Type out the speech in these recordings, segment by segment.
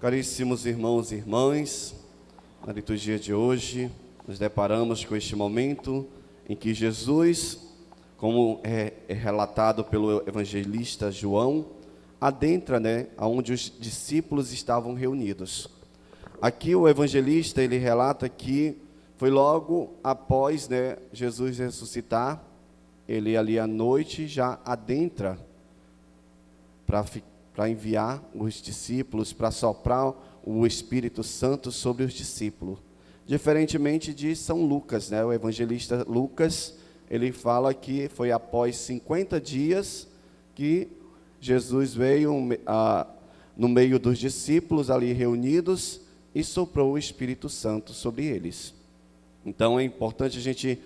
Caríssimos irmãos e irmãs, na liturgia de hoje, nos deparamos com este momento em que Jesus, como é relatado pelo evangelista João, adentra, aonde os discípulos estavam reunidos. Aqui o evangelista, ele relata que foi logo após, Jesus ressuscitar, ele ali à noite já adentra para enviar os discípulos, para soprar o Espírito Santo sobre os discípulos. Diferentemente de São Lucas, o evangelista Lucas, ele fala que foi após 50 dias que Jesus veio no meio dos discípulos ali reunidos e soprou o Espírito Santo sobre eles. Então é importante a gente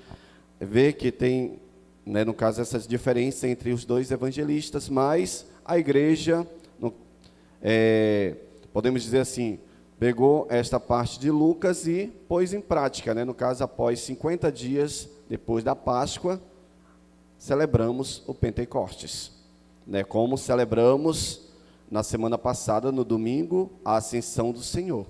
ver que tem, no caso, essa diferença entre os dois evangelistas, mas a igreja, podemos dizer assim, pegou esta parte de Lucas e pôs em prática, no caso, após 50 dias depois da Páscoa, celebramos o Pentecostes, como celebramos na semana passada, no domingo, a ascensão do Senhor,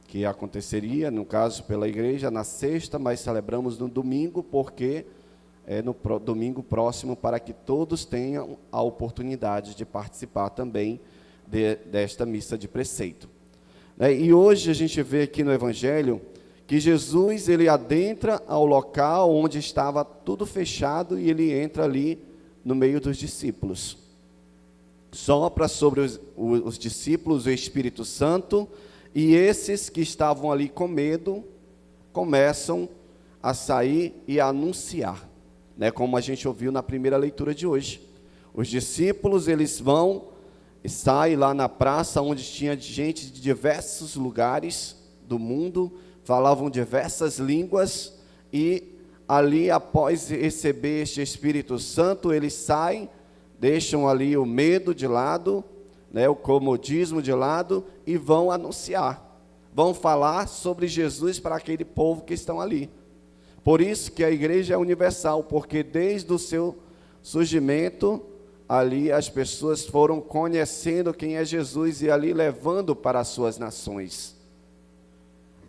que aconteceria, no caso, pela igreja, na sexta, mas celebramos no domingo, porque é no domingo próximo, para que todos tenham a oportunidade de participar também desta missa de preceito. E hoje a gente vê aqui no Evangelho que Jesus, ele adentra ao local onde estava tudo fechado e ele entra ali no meio dos discípulos. Sopra sobre os discípulos o Espírito Santo, e esses que estavam ali com medo começam a sair e a anunciar, como a gente ouviu na primeira leitura de hoje. Os discípulos, eles vão e saem lá na praça, onde tinha gente de diversos lugares do mundo, falavam diversas línguas, e ali, após receber este Espírito Santo, eles saem, deixam ali o medo de lado, o comodismo de lado, e vão anunciar, vão falar sobre Jesus para aquele povo que estão ali. Por isso que a igreja é universal, porque desde o seu surgimento, ali as pessoas foram conhecendo quem é Jesus e ali levando para as suas nações.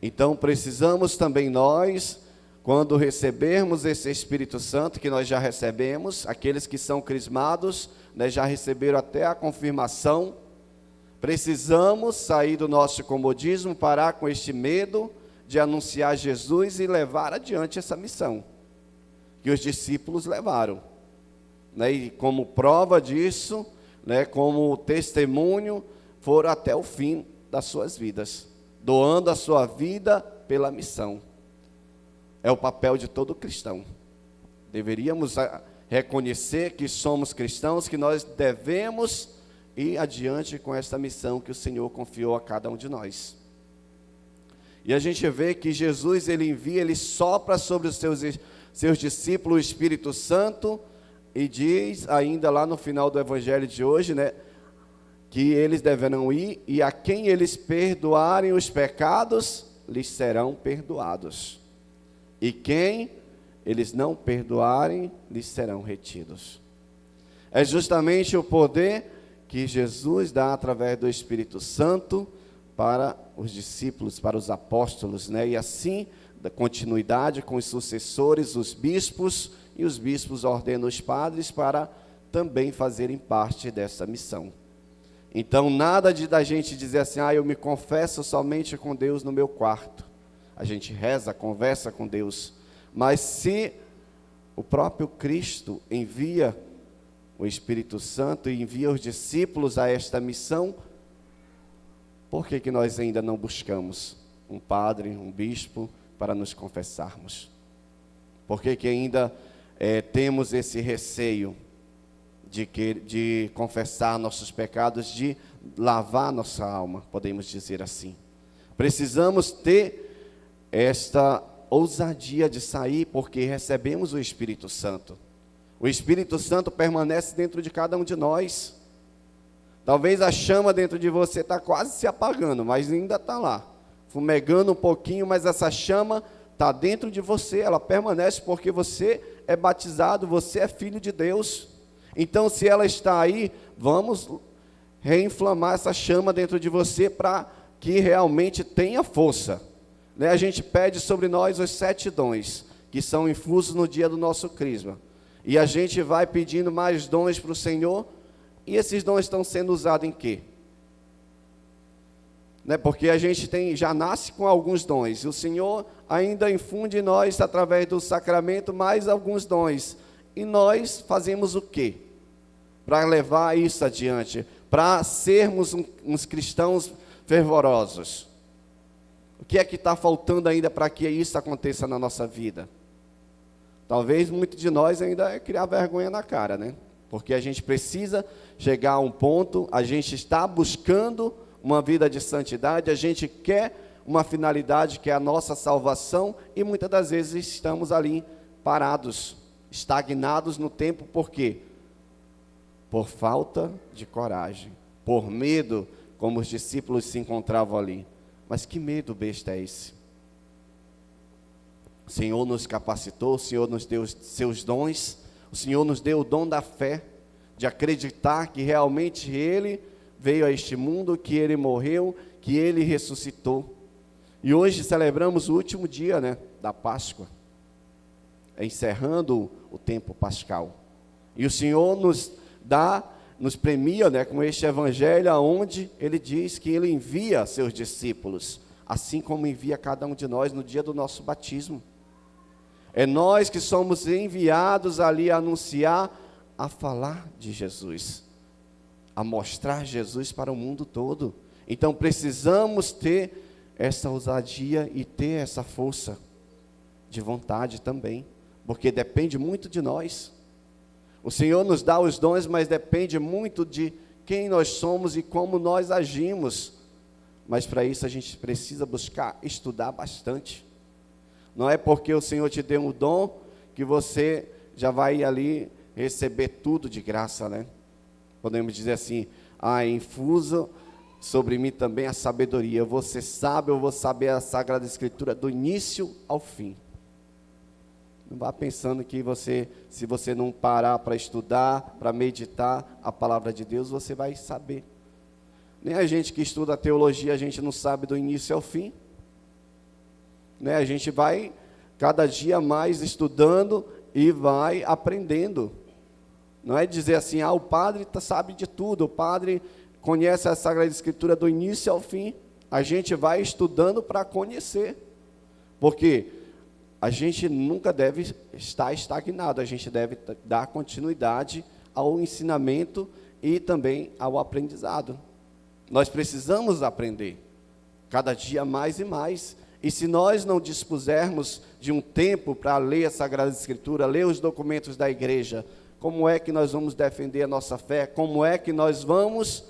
Então precisamos também nós, quando recebermos esse Espírito Santo, que nós já recebemos, aqueles que são crismados, já receberam até a confirmação, precisamos sair do nosso comodismo, parar com este medo de anunciar Jesus e levar adiante essa missão que os discípulos levaram. E como prova disso, como testemunho, foram até o fim das suas vidas, doando a sua vida pela missão. É o papel de todo cristão. Deveríamos reconhecer que somos cristãos, que nós devemos ir adiante com esta missão que o Senhor confiou a cada um de nós. E a gente vê que Jesus, ele envia, ele sopra sobre os seus discípulos o Espírito Santo, e diz ainda lá no final do evangelho de hoje, que eles deverão ir, e a quem eles perdoarem os pecados, lhes serão perdoados. E quem eles não perdoarem, lhes serão retidos. É justamente o poder que Jesus dá através do Espírito Santo para os discípulos, para os apóstolos, e assim, da continuidade com os sucessores, os bispos, e os bispos ordenam os padres para também fazerem parte dessa missão. Então, nada da gente dizer assim, eu me confesso somente com Deus no meu quarto. A gente reza, conversa com Deus. Mas se o próprio Cristo envia o Espírito Santo e envia os discípulos a esta missão, por que nós ainda não buscamos um padre, um bispo, para nos confessarmos? Por que ainda temos esse receio de confessar nossos pecados, de lavar nossa alma, podemos dizer assim? Precisamos ter esta ousadia de sair, porque recebemos o Espírito Santo. O Espírito Santo permanece dentro de cada um de nós. Talvez a chama dentro de você está quase se apagando, mas ainda está lá, fumegando um pouquinho, mas essa chama está dentro de você, ela permanece porque você é batizado, você é filho de Deus. Então, se ela está aí, vamos reinflamar essa chama dentro de você para que realmente tenha força. A gente pede sobre nós os 7 dons, que são infusos no dia do nosso crisma. E a gente vai pedindo mais dons para o Senhor, e esses dons estão sendo usados em quê? Porque a gente já nasce com alguns dons, e o Senhor ainda infunde em nós, através do sacramento, mais alguns dons. E nós fazemos o quê? Para levar isso adiante, para sermos uns cristãos fervorosos. O que é que está faltando ainda para que isso aconteça na nossa vida? Talvez muitos de nós ainda é criar vergonha na cara, Porque a gente precisa chegar a um ponto, a gente está buscando uma vida de santidade, a gente quer uma finalidade que é a nossa salvação, e muitas das vezes estamos ali parados, estagnados no tempo. Por quê? Por falta de coragem, por medo, como os discípulos se encontravam ali. Mas que medo besta é esse? O Senhor nos capacitou, o Senhor nos deu os seus dons, o Senhor nos deu o dom da fé, de acreditar que realmente Ele veio a este mundo, que Ele morreu, que Ele ressuscitou. E hoje celebramos o último dia, da Páscoa, encerrando o tempo pascal. E o Senhor nos premia, com este evangelho, onde Ele diz que Ele envia seus discípulos, assim como envia cada um de nós no dia do nosso batismo. É nós que somos enviados ali a anunciar, a falar de Jesus, a mostrar Jesus para o mundo todo. Então precisamos ter essa ousadia e ter essa força de vontade também, porque depende muito de nós. O Senhor nos dá os dons, mas depende muito de quem nós somos e como nós agimos. Mas para isso a gente precisa buscar estudar bastante. Não é porque o Senhor te deu um dom que você já vai ali receber tudo de graça, Podemos dizer assim, infusa sobre mim também a sabedoria. Você sabe, eu vou saber a Sagrada Escritura do início ao fim. Não vá pensando que se você não parar para estudar, para meditar a palavra de Deus, você vai saber. Nem a gente que estuda a teologia, a gente não sabe do início ao fim. A gente vai cada dia mais estudando e vai aprendendo. Não é dizer assim, o padre sabe de tudo, o padre conhece a Sagrada Escritura do início ao fim. A gente vai estudando para conhecer, porque a gente nunca deve estar estagnado, a gente deve dar continuidade ao ensinamento e também ao aprendizado. Nós precisamos aprender, cada dia mais e mais. E se nós não dispusermos de um tempo para ler a Sagrada Escritura, ler os documentos da igreja, como é que nós vamos defender a nossa fé? Como é que nós vamos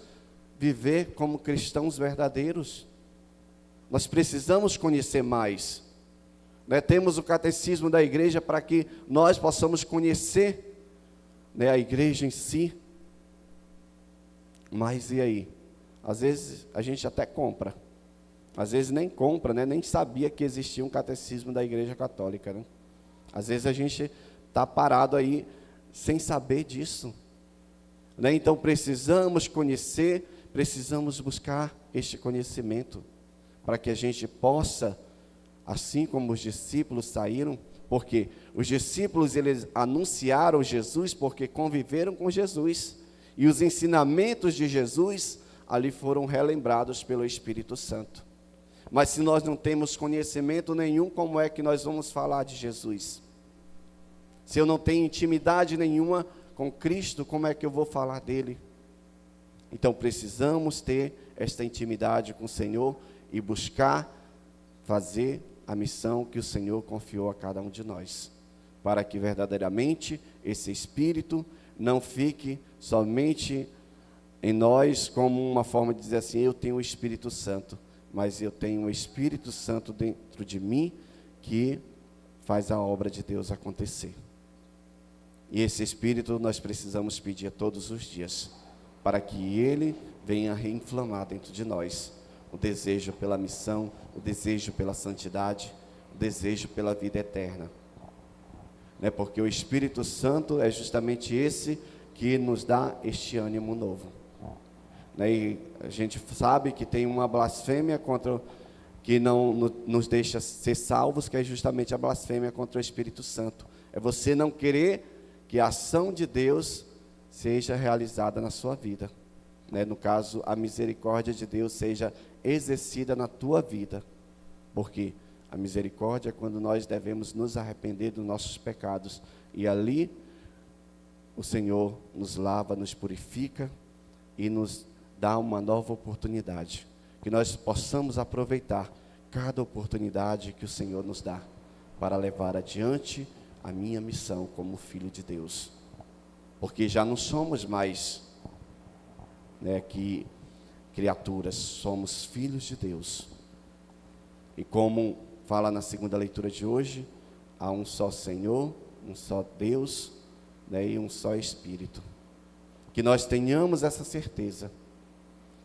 viver como cristãos verdadeiros? Nós precisamos conhecer mais. Temos o catecismo da igreja para que nós possamos conhecer, a igreja em si. Mas e aí? Às vezes a gente até compra. Às vezes nem compra, nem sabia que existia um catecismo da Igreja Católica. Às vezes a gente está parado aí sem saber disso. Então precisamos conhecer, precisamos buscar este conhecimento, para que a gente possa, assim como os discípulos saíram, porque os discípulos eles anunciaram Jesus porque conviveram com Jesus, e os ensinamentos de Jesus ali foram relembrados pelo Espírito Santo. Mas se nós não temos conhecimento nenhum, como é que nós vamos falar de Jesus? Se eu não tenho intimidade nenhuma com Cristo, como é que eu vou falar dele? Então precisamos ter esta intimidade com o Senhor e buscar fazer a missão que o Senhor confiou a cada um de nós, para que verdadeiramente esse Espírito não fique somente em nós como uma forma de dizer assim, eu tenho o Espírito Santo, mas eu tenho o Espírito Santo dentro de mim que faz a obra de Deus acontecer. E esse Espírito nós precisamos pedir todos os dias, para que Ele venha reinflamar dentro de nós o desejo pela missão, o desejo pela santidade, o desejo pela vida eterna. Porque o Espírito Santo é justamente esse que nos dá este ânimo novo. né? E a gente sabe que tem uma blasfêmia contra que não nos deixa ser salvos, que é justamente a blasfêmia contra o Espírito Santo. É você não querer que a ação de Deus seja realizada na sua vida, né? No caso, a misericórdia de Deus seja exercida na tua vida, porque a misericórdia é quando nós devemos nos arrepender dos nossos pecados, e ali o Senhor nos lava, nos purifica e nos dá uma nova oportunidade, que nós possamos aproveitar cada oportunidade que o Senhor nos dá, para levar adiante a minha missão como filho de Deus, porque já não somos mais, né, que criaturas, somos filhos de Deus, e como fala na segunda leitura de hoje, há um só Senhor, um só Deus, né, e um só Espírito, que nós tenhamos essa certeza,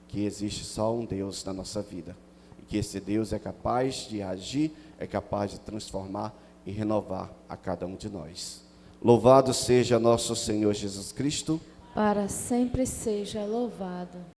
que existe só um Deus na nossa vida, e que esse Deus é capaz de agir, é capaz de transformar e renovar a cada um de nós. Louvado seja nosso Senhor Jesus Cristo. Para sempre seja louvado.